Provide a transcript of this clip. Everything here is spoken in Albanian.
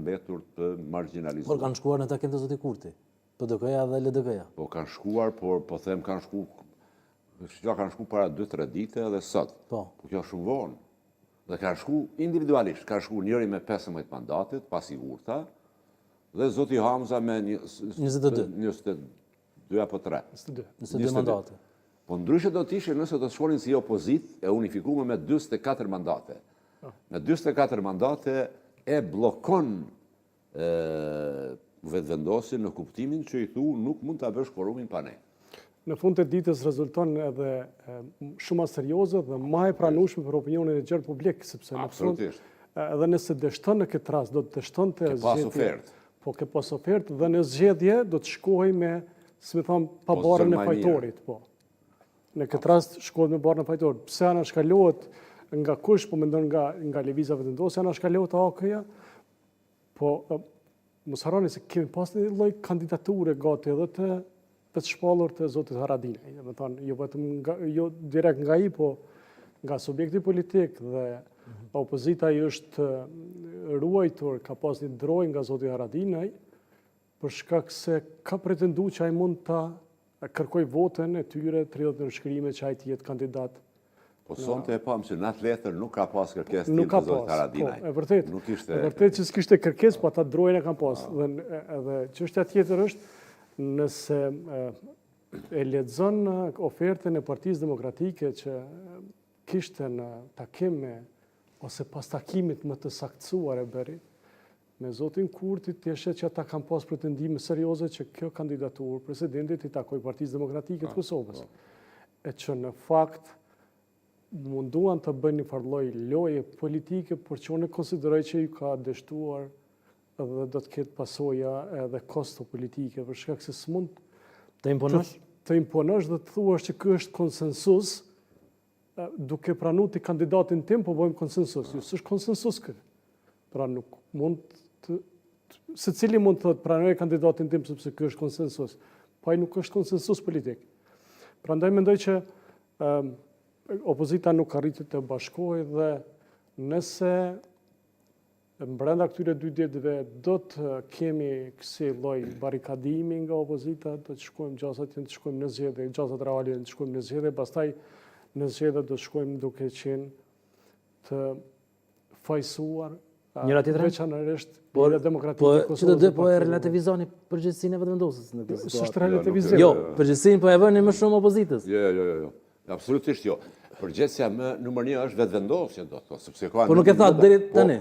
mbetur të marginalizuar. Por kanë shkuar në takim të zotit Kurti, PDK-ja dhe LDK-ja. Po kanë shkuar, por po them kanë shku, që kanë shku para 2-3 dite dhe sot. Po kjo shumë vonë. Dhe kanë shku individualisht, kanë shku njëri me 15 mandatet, pasi urta, dhe zoti Hamza me 22 apo 3. 22 mandate. Po ndryshe do të ishe nëse do të shkonin si opozit e unifikume me 24 mandate. Me 24 mandate e blokon vetëvendosin në kuptimin që i thu nuk mund të bësh kvorumin pa ne. Në fund të ditës rezulton edhe shumë serioze dhe më e pranueshme për opinionin e gjerë publik, sepse në fund edhe nëse dështon në këtë rast do të dështon të zgjedhje. Po ke pas ofertë dhe në zgjedhje do të shkojë me, si më thon, pa barrën e fajtorit, po. Në këtë rast shkohet me barrën e fajtorit. Pse anashkalohet nga kush, po mendon nga lëvizja vetëvendosja anashkalohet AK-ja, po mos harroni se kemi pas një lloj kandidature gati edhe të shpallur të zotit Haradinaj. Do të thonë, jo vetëm jo direkt nga ai, po nga subjekti politik dhe opozita i është ruajtur, ka pas një droj nga zoti Haradinaj, për shkak se ka pretendu që ai mund ta kërkoj votën e tyre 30 nënshkrime që ai të jetë kandidat. Po sonte e pam që në atë letër nuk ka pas kërkesë të zotit Haradinaj. Po, e vërtet që s'kishte kërkesë, po ata drojën e kanë pas. Dhe çështja tjetër është nëse e lexon ofertën e Partisë Demokratike që kishte në takime ose pas takimit më të saktësuar e bëri, me zotin Kurti të shet që ata kanë pas pretendime serioze që kjo kandidaturë presidentit i takoj Partisë Demokratike të Kosovës. E që në fakt munduan të bëjnë një farloj loje politike, por që unë konsideroj që ju ka dështuar dhe do të ketë pasoja edhe kosto politike, për shkak se s'mund të imponosh? Të imponosh dhe të thuash që ky është konsensus, duke pranu të kandidatin tim, po bëjmë konsensus. Jo, s'është konsensus kë. Pra nuk mund të... Se cili mund të pranoj kandidatin tim, sepse ky është konsensus. Po ai nuk është konsensus politik. Prandaj mendoj që opozita nuk arriti të bashkohej dhe nëse brenda këtyre 2 ditëve do të kemi kësi lloj barikadimi nga opozita, do të shkojmë gjasat të shkojmë në zgjedhje, gjasat reale të shkojmë në zgjedhje, pastaj në zgjedhje do të shkojmë duke qenë të fajsuar njëra tjetrën, veçanërisht Partia Demokratike e Kosovës. Po çdo po e relativizoni përgjegjësinë e vetëvendosjes në këtë situatë. S'është relativizim. Jo, përgjegjësinë po e vënë më shumë opozitës. Jo. Absolutisht jo. Përgjegjësia më numër 1 është vetëvendosja, do të thotë, sepse ka. Po nuk e tha deri tani.